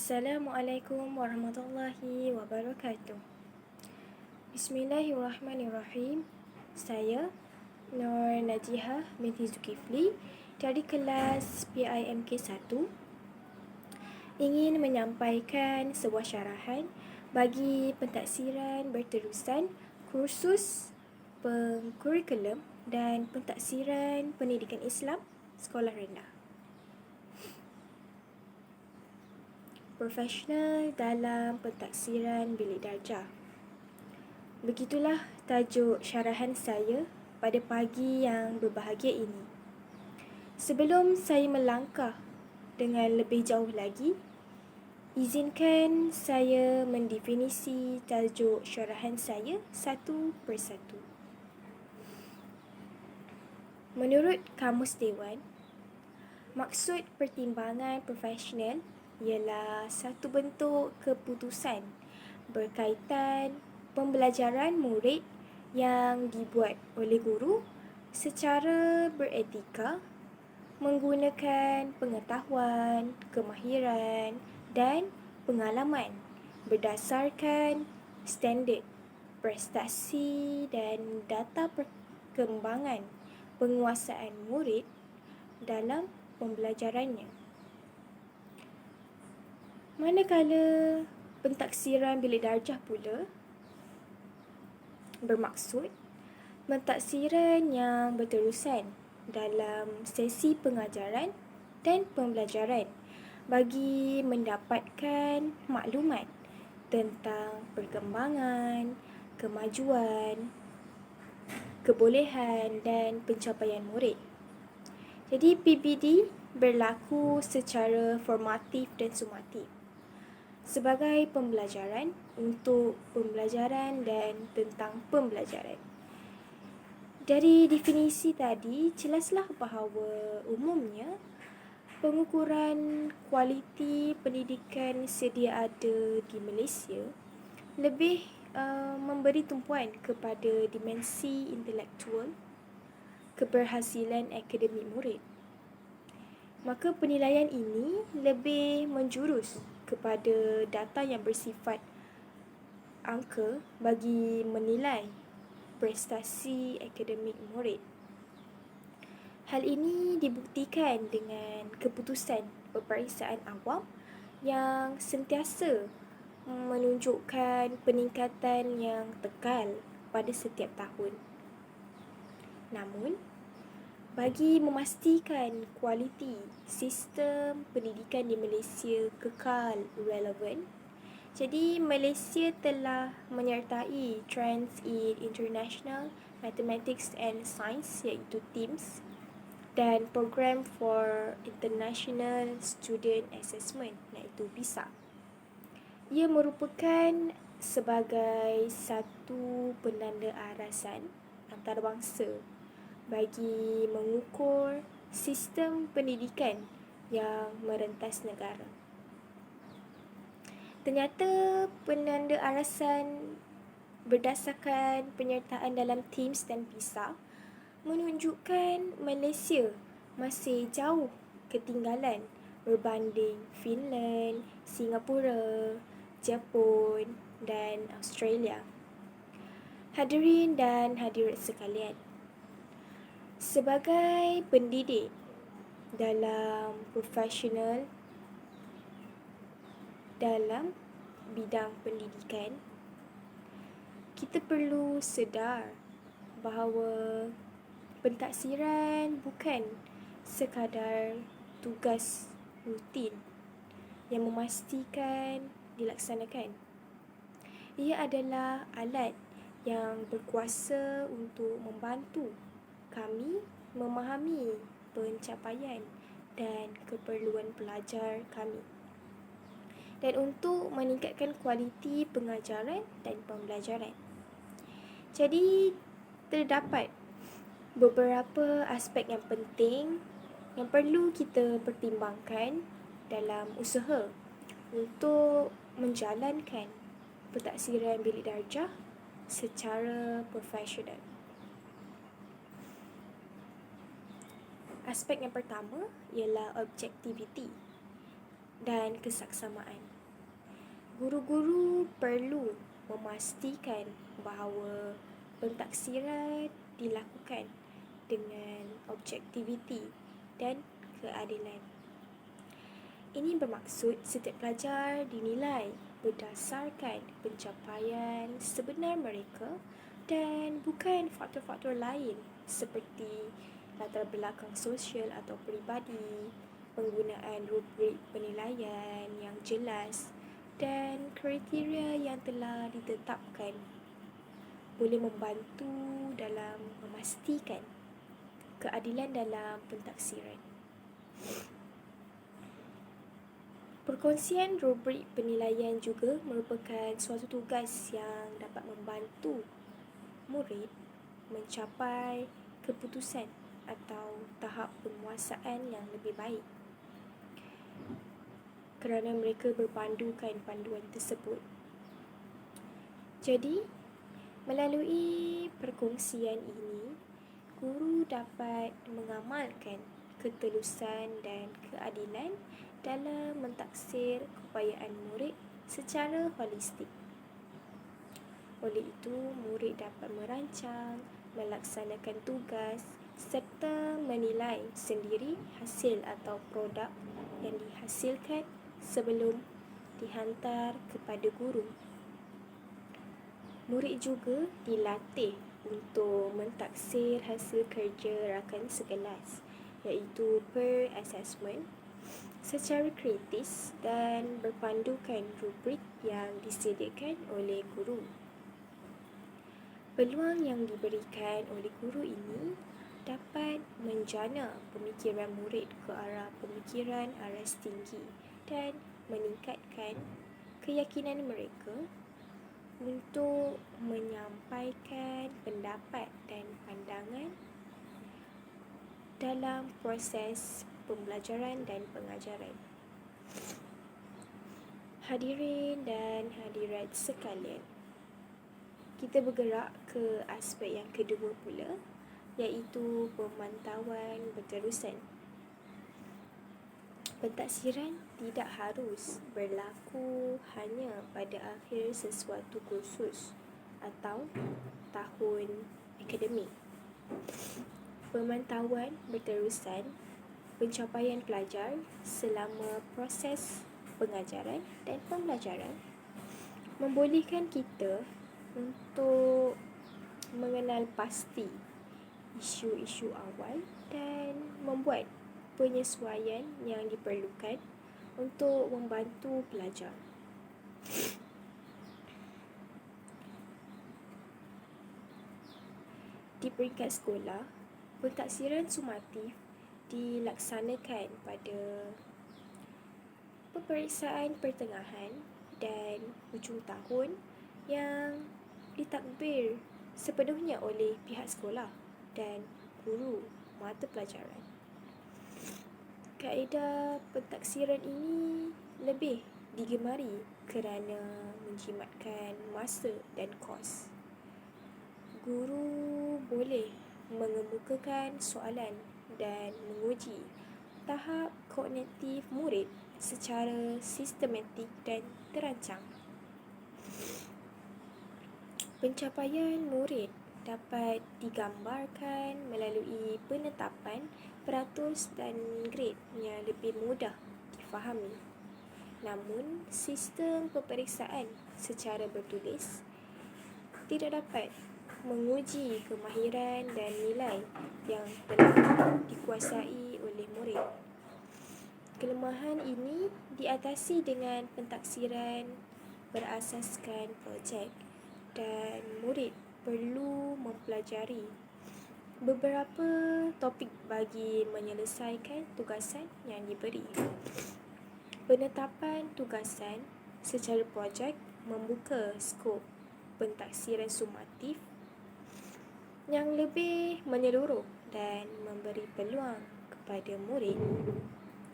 Assalamualaikum warahmatullahi wabarakatuh. Bismillahirrahmanirrahim. Saya Nur Najihah binti Zulkifli dari kelas PIMK 1 ingin menyampaikan sebuah syarahan bagi pentaksiran berterusan kursus pengkurikulum dan pentaksiran pendidikan Islam sekolah rendah. Profesional dalam pentaksiran bilik darjah. Begitulah tajuk syarahan saya pada pagi yang berbahagia ini. Sebelum saya melangkah dengan lebih jauh lagi, izinkan saya mendefinisi tajuk syarahan saya satu persatu. Menurut Kamus Dewan, maksud pertimbangan profesional ialah satu bentuk keputusan berkaitan pembelajaran murid yang dibuat oleh guru secara beretika, menggunakan pengetahuan, kemahiran dan pengalaman berdasarkan standard prestasi dan data perkembangan penguasaan murid dalam pembelajarannya. Manakala pentaksiran bilik darjah pula bermaksud pentaksiran yang berterusan dalam sesi pengajaran dan pembelajaran bagi mendapatkan maklumat tentang perkembangan, kemajuan, kebolehan dan pencapaian murid. Jadi PBD berlaku secara formatif dan sumatif sebagai pembelajaran untuk pembelajaran dan tentang pembelajaran. Dari definisi tadi, jelaslah bahawa umumnya pengukuran kualiti pendidikan sedia ada di Malaysia lebih memberi tumpuan kepada dimensi intelektual, keberhasilan akademik murid. Maka penilaian ini lebih menjurus kepada data yang bersifat angka bagi menilai prestasi akademik murid. Hal ini dibuktikan dengan keputusan peperiksaan awam yang sentiasa menunjukkan peningkatan yang kekal pada setiap tahun. Namun, bagi memastikan kualiti sistem pendidikan di Malaysia kekal relevan, jadi Malaysia telah menyertai Trends in International Mathematics and Science iaitu TIMSS dan Program for International Student Assessment iaitu PISA. Ia merupakan sebagai satu penanda arasan antarabangsa bagi mengukur sistem pendidikan yang merentas negara. Ternyata penanda arasan berdasarkan penyertaan dalam TIMSS dan PISA menunjukkan Malaysia masih jauh ketinggalan berbanding Finland, Singapura, Jepun dan Australia. Hadirin dan hadirat sekalian, sebagai pendidik dalam profesional dalam bidang pendidikan, kita perlu sedar bahawa pentaksiran bukan sekadar tugas rutin yang memastikan dilaksanakan. Ia adalah alat yang berkuasa untuk membantu kami memahami pencapaian dan keperluan pelajar kami dan untuk meningkatkan kualiti pengajaran dan pembelajaran. Jadi, terdapat beberapa aspek yang penting yang perlu kita pertimbangkan dalam usaha untuk menjalankan pentaksiran bilik darjah secara profesional. Aspek yang pertama ialah objektiviti dan kesaksamaan. Guru-guru perlu memastikan bahawa pentaksiran dilakukan dengan objektiviti dan keadilan. Ini bermaksud setiap pelajar dinilai berdasarkan pencapaian sebenar mereka dan bukan faktor-faktor lain seperti latar belakang sosial atau peribadi, penggunaan rubrik penilaian yang jelas dan kriteria yang telah ditetapkan boleh membantu dalam memastikan keadilan dalam pentaksiran. Perkongsian rubrik penilaian juga merupakan suatu tugas yang dapat membantu murid mencapai keputusan atau tahap penguasaan yang lebih baik kerana mereka berpandukan panduan tersebut. Jadi, melalui perkongsian ini, guru dapat mengamalkan ketelusan dan keadilan dalam mentaksir keupayaan murid secara holistik. Oleh itu, murid dapat merancang, melaksanakan tugas serta menilai sendiri hasil atau produk yang dihasilkan sebelum dihantar kepada guru. Murid juga dilatih untuk mentaksir hasil kerja rakan sekelas, iaitu peer assessment, secara kritis dan berpandukan rubrik yang disediakan oleh guru. Peluang yang diberikan oleh guru ini dapat menjana pemikiran murid ke arah pemikiran aras tinggi dan meningkatkan keyakinan mereka untuk menyampaikan pendapat dan pandangan dalam proses pembelajaran dan pengajaran. Hadirin dan hadirat sekalian, kita bergerak ke aspek yang kedua pula, iaitu pemantauan berterusan. Pentaksiran tidak harus berlaku hanya pada akhir sesuatu kursus atau tahun akademik. Pemantauan berterusan pencapaian pelajar selama proses pengajaran dan pembelajaran membolehkan kita untuk mengenal pasti isu-isu awal dan membuat penyesuaian yang diperlukan untuk membantu pelajar. Di peringkat sekolah, pentaksiran sumatif dilaksanakan pada peperiksaan pertengahan dan hujung tahun yang ditadbir sepenuhnya oleh pihak sekolah dan guru mata pelajaran. Kaedah pentaksiran ini lebih digemari kerana menjimatkan masa dan kos. Guru boleh mengemukakan soalan dan menguji tahap kognitif murid secara sistematik dan terancang. Pencapaian murid dapat digambarkan melalui penetapan peratus dan grade yang lebih mudah difahami. Namun, sistem peperiksaan secara bertulis tidak dapat menguji kemahiran dan nilai yang telah dikuasai oleh murid. Kelemahan ini diatasi dengan pentaksiran berasaskan projek dan murid perlu mempelajari beberapa topik bagi menyelesaikan tugasan yang diberi. Penetapan tugasan secara projek membuka skop pentaksiran sumatif yang lebih menyeluruh dan memberi peluang kepada murid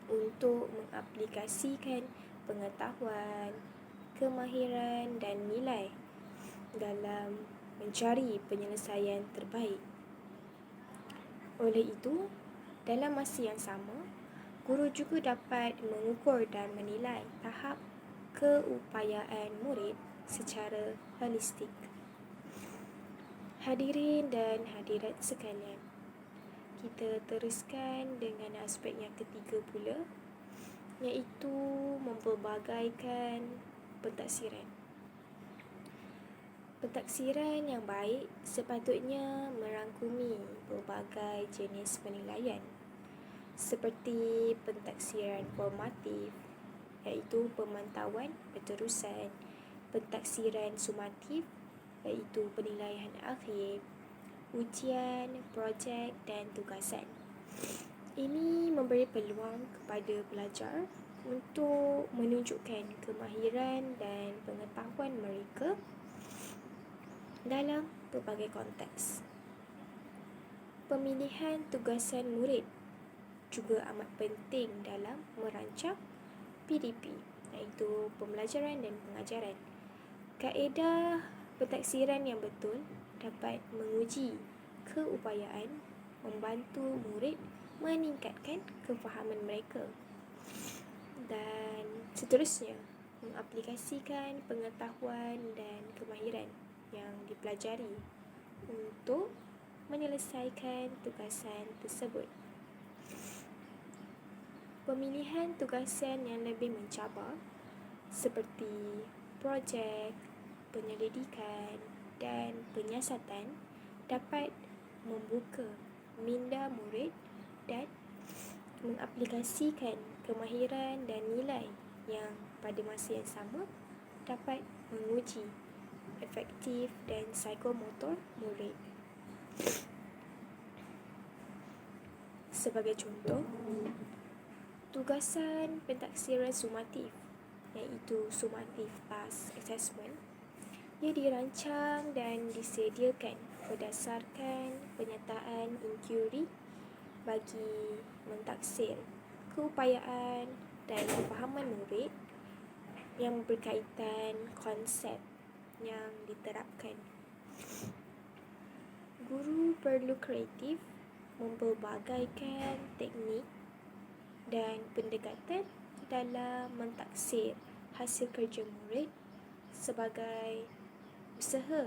untuk mengaplikasikan pengetahuan, kemahiran dan nilai dalam mencari penyelesaian terbaik. Oleh itu, dalam masa yang sama, guru juga dapat mengukur dan menilai tahap keupayaan murid secara holistik. Hadirin dan hadirat sekalian, kita teruskan dengan aspek yang ketiga pula, iaitu mempelbagaikan pentaksiran. Pentaksiran yang baik sepatutnya merangkumi pelbagai jenis penilaian seperti pentaksiran formatif, iaitu pemantauan berterusan, pentaksiran sumatif, iaitu penilaian akhir, ujian, projek dan tugasan. Ini memberi peluang kepada pelajar untuk menunjukkan kemahiran dan pengetahuan mereka dalam pelbagai konteks. Pemilihan tugasan murid juga amat penting dalam merancang PDP, iaitu pembelajaran dan pengajaran. Kaedah pentaksiran yang betul dapat menguji keupayaan membantu murid meningkatkan kefahaman mereka dan seterusnya mengaplikasikan pengetahuan dan kemahiran yang dipelajari untuk menyelesaikan tugasan tersebut. Pemilihan tugasan yang lebih mencabar seperti projek, penyelidikan dan penyiasatan dapat membuka minda murid dan mengaplikasikan kemahiran dan nilai yang pada masa yang sama dapat menguji efektif dan psikomotor murid. Sebagai contoh, tugasan pentaksiran sumatif, iaitu summative task assessment, ia dirancang dan disediakan berdasarkan penyataan inquiry bagi mentaksir keupayaan dan kefahaman murid yang berkaitan konsep yang diterapkan. Guru perlu kreatif mempelbagaikan teknik dan pendekatan dalam mentaksir hasil kerja murid sebagai usaha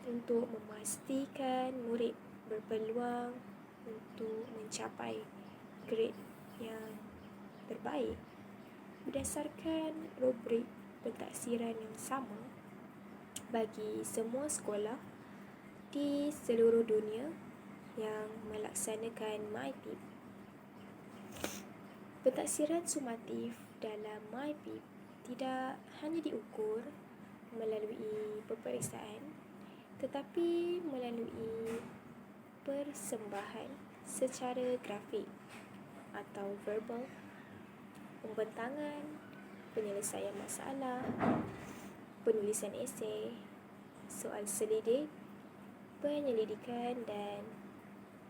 untuk memastikan murid berpeluang untuk mencapai grade yang terbaik berdasarkan rubrik pentaksiran yang sama bagi semua sekolah di seluruh dunia yang melaksanakan MyPip. Pentaksiran sumatif dalam MyPip tidak hanya diukur melalui peperiksaan tetapi melalui persembahan secara grafik atau verbal, pembentangan, penyelesaian masalah, penulisan esei, soal selidik, penyelidikan dan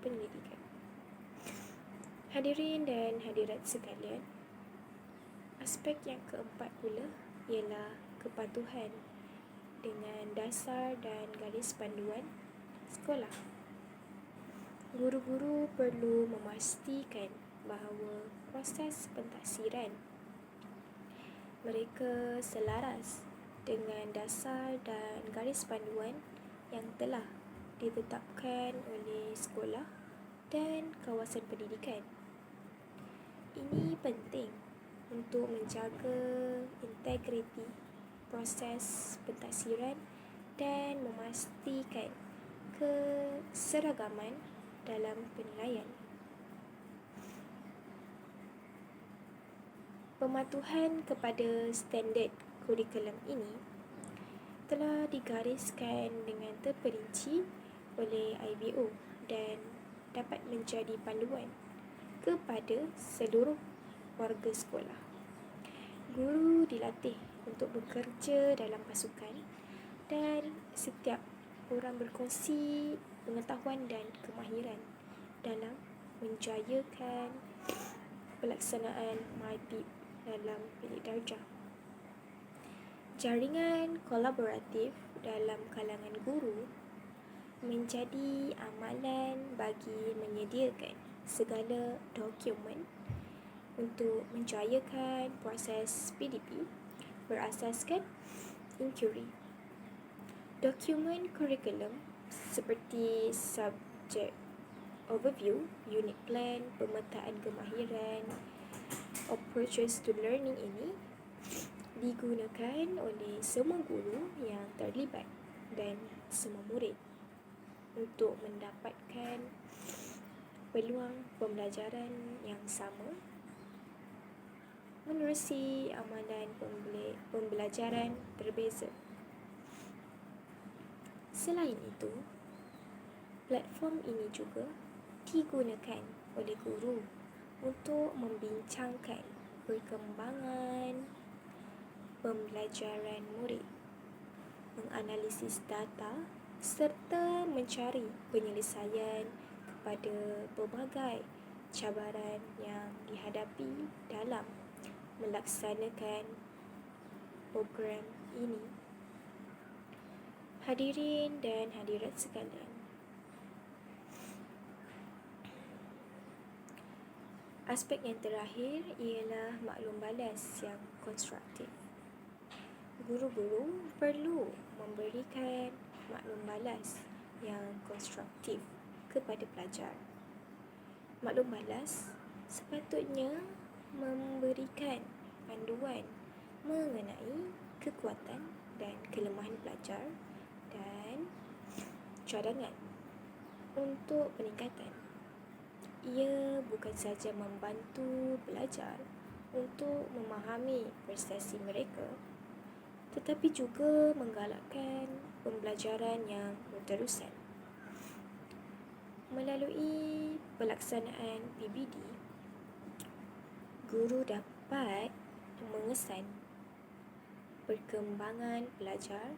penyelidikan. Hadirin dan hadirat sekalian, aspek yang keempat pula ialah kepatuhan dengan dasar dan garis panduan sekolah. Guru-guru perlu memastikan bahawa proses pentaksiran mereka selaras dengan dasar dan garis panduan yang telah ditetapkan oleh sekolah dan kawasan pendidikan. Ini penting untuk menjaga integriti proses pentaksiran dan memastikan keseragaman dalam penilaian. Pematuhan kepada standard kurikulum ini telah digariskan dengan terperinci oleh IBO dan dapat menjadi panduan kepada seluruh warga sekolah. Guru dilatih untuk bekerja dalam pasukan dan setiap orang berkongsi pengetahuan dan kemahiran dalam menjayakan pelaksanaan MyPip dalam bilik darjah. Jaringan kolaboratif dalam kalangan guru menjadi amalan bagi menyediakan segala dokumen untuk menjayakan proses PDP berasaskan inquiry. Dokumen kurikulum seperti subject overview, unit plan, pemetaan kemahiran, approaches to learning ini digunakan oleh semua guru yang terlibat dan semua murid untuk mendapatkan peluang pembelajaran yang sama menerusi amalan pembelajaran berbeza. Selain itu, platform ini juga digunakan oleh guru untuk membincangkan perkembangan pembelajaran murid, menganalisis data serta mencari penyelesaian kepada pelbagai cabaran yang dihadapi dalam melaksanakan program ini. Hadirin dan hadirat sekalian, aspek yang terakhir ialah maklum balas yang konstruktif. Guru-guru perlu memberikan maklum balas yang konstruktif kepada pelajar. Maklum balas sepatutnya memberikan panduan mengenai kekuatan dan kelemahan pelajar dan cadangan untuk peningkatan. Ia bukan sahaja membantu pelajar untuk memahami prestasi mereka, tetapi juga menggalakkan pembelajaran yang berterusan. Melalui pelaksanaan PBD, guru dapat mengesan perkembangan pelajar,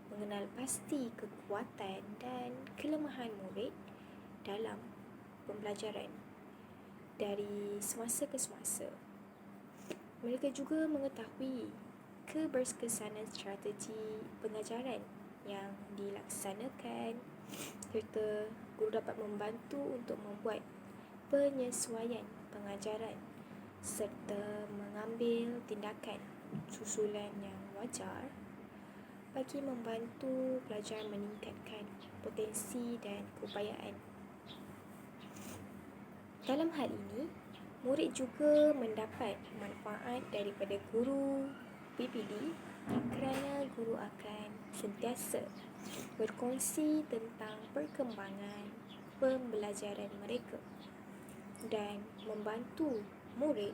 mengenal pasti kekuatan dan kelemahan murid dalam pembelajaran dari semasa ke semasa. Mereka juga mengetahui keberkesanan strategi pengajaran yang dilaksanakan, serta guru dapat membantu untuk membuat penyesuaian pengajaran serta mengambil tindakan susulan yang wajar bagi membantu pelajar meningkatkan potensi dan keupayaan. Dalam hal ini, murid juga mendapat manfaat daripada guru PBD kerana guru akan sentiasa berkongsi tentang perkembangan pembelajaran mereka dan membantu murid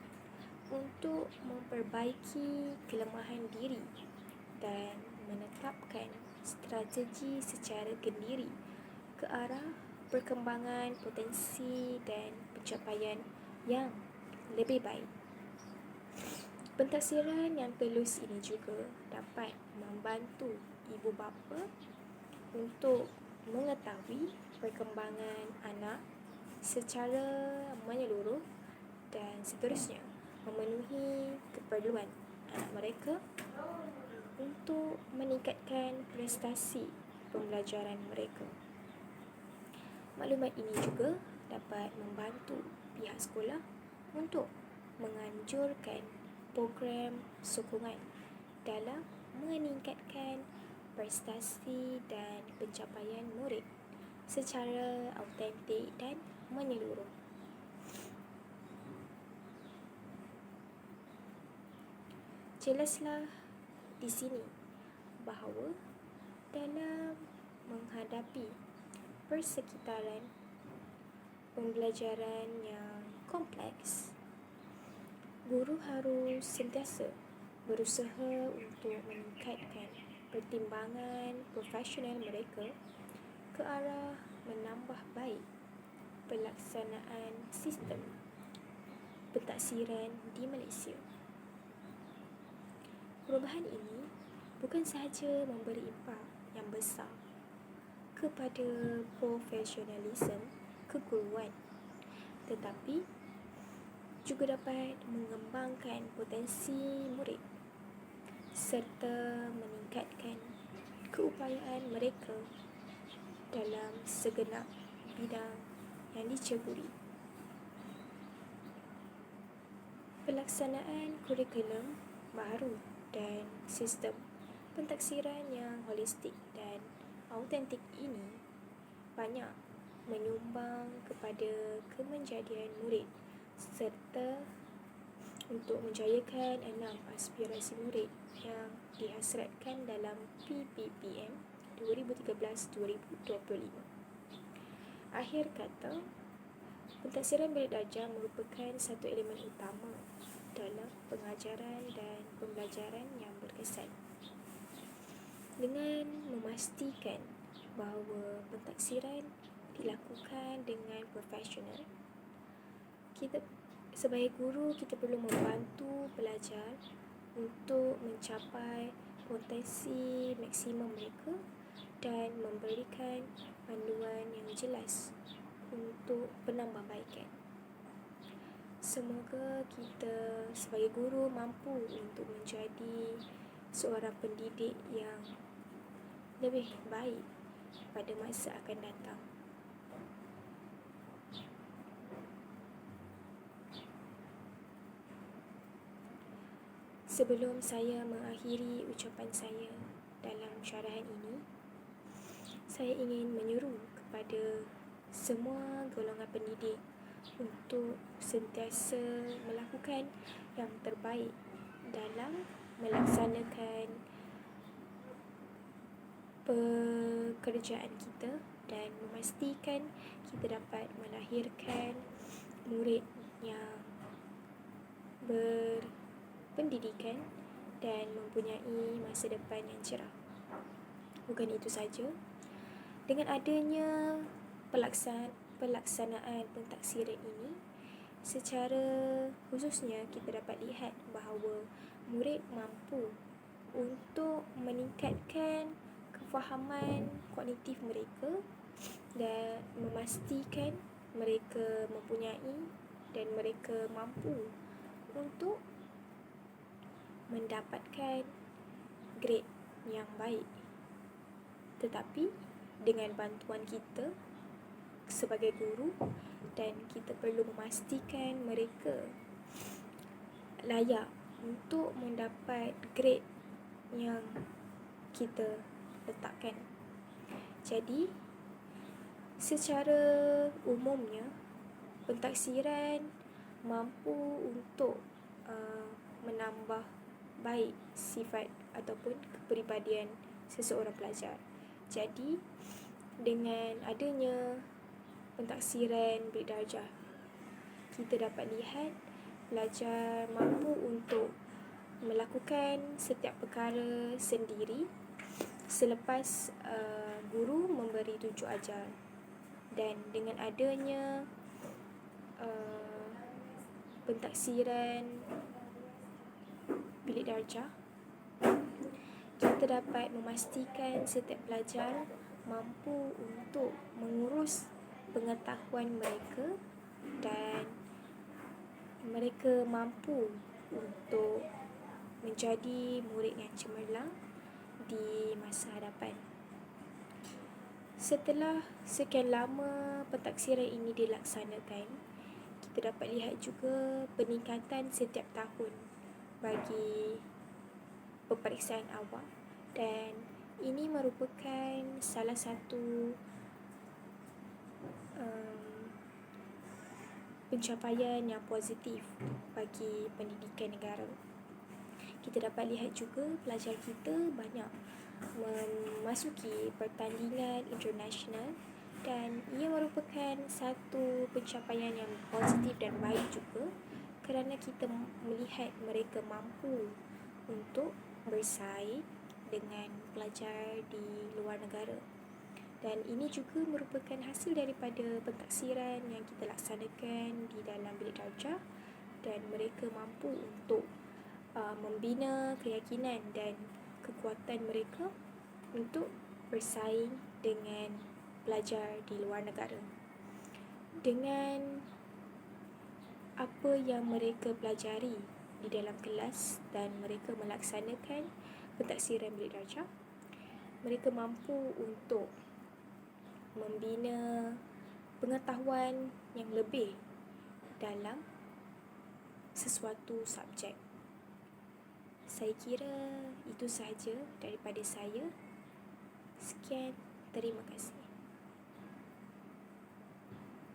untuk memperbaiki kelemahan diri dan menetapkan strategi secara kendiri ke arah perkembangan potensi dan pencapaian yang lebih baik. Pentaksiran yang telus ini juga dapat membantu ibu bapa untuk mengetahui perkembangan anak secara menyeluruh dan seterusnya memenuhi keperluan anak mereka untuk meningkatkan prestasi pembelajaran mereka. Maklumat ini juga dapat membantu pihak sekolah untuk menganjurkan program sokongan dalam meningkatkan prestasi dan pencapaian murid secara autentik dan menyeluruh. Jelaslah di sini bahawa dalam menghadapi persekitaran pembelajaran yang kompleks, guru harus sentiasa berusaha untuk meningkatkan pertimbangan profesional mereka ke arah menambah baik pelaksanaan sistem pentaksiran di Malaysia. Perubahan ini bukan sahaja memberi impak yang besar kepada profesionalisme keguruan, tetapi juga dapat mengembangkan potensi murid serta meningkatkan keupayaan mereka dalam segenap bidang yang diceburi. Pelaksanaan kurikulum baru dan sistem pentaksiran yang holistik dan autentik ini banyak menyumbang kepada kemenjadian murid serta untuk menjayakan 6 aspirasi murid yang dihasratkan dalam PPPM 2013-2025. Akhir kata, pentaksiran bilik darjah merupakan satu elemen utama dalam pengajaran dan pembelajaran yang berkesan. Dengan memastikan bahawa pentaksiran dilakukan dengan profesional, kita sebagai guru kita perlu membantu pelajar untuk mencapai potensi maksimum mereka dan memberikan panduan yang jelas untuk penambahbaikan. Semoga kita sebagai guru mampu untuk menjadi seorang pendidik yang lebih baik pada masa akan datang. Sebelum saya mengakhiri ucapan saya dalam syarahan ini, saya ingin menyeru kepada semua golongan pendidik untuk sentiasa melakukan yang terbaik dalam melaksanakan pekerjaan kita dan memastikan kita dapat melahirkan murid yang berpendidikan dan mempunyai masa depan yang cerah. Bukan itu saja, dengan adanya pelaksanaan pentaksiran ini, secara khususnya kita dapat lihat bahawa murid mampu untuk meningkatkan kefahaman kognitif mereka dan memastikan mereka mempunyai dan mereka mampu untuk mendapatkan grade yang baik. Tetapi dengan bantuan kita sebagai guru, dan kita perlu memastikan mereka layak untuk mendapat grade yang kita letakkan. Jadi, secara umumnya, pentaksiran mampu untuk menambah baik sifat ataupun kepribadian seseorang pelajar. Jadi, dengan adanya pentaksiran bilik darjah, kita dapat lihat pelajar mampu untuk melakukan setiap perkara sendiri selepas guru memberi tunjuk ajar. Dan dengan adanya pentaksiran bilik darjah, kita dapat memastikan setiap pelajar mampu untuk mengurus pengetahuan mereka dan mereka mampu untuk menjadi murid yang cemerlang di masa hadapan. Setelah sekian lama pentaksiran ini dilaksanakan, kita dapat lihat juga peningkatan setiap tahun bagi peperiksaan awal, dan ini merupakan salah satu pencapaian yang positif bagi pendidikan negara. Kita dapat lihat juga pelajar kita banyak memasuki pertandingan internasional, dan ia merupakan satu pencapaian yang positif dan baik juga kerana kita melihat mereka mampu untuk bersaing dengan pelajar di luar negara. Dan ini juga merupakan hasil daripada pentaksiran yang kita laksanakan di dalam bilik darjah, dan mereka mampu untuk membina keyakinan dan kekuatan mereka untuk bersaing dengan pelajar di luar negara. Dengan apa yang mereka pelajari di dalam kelas dan mereka melaksanakan pentaksiran bilik darjah, mereka mampu untuk membina pengetahuan yang lebih dalam sesuatu subjek. Saya kira itu sahaja daripada saya. Sekian, terima kasih.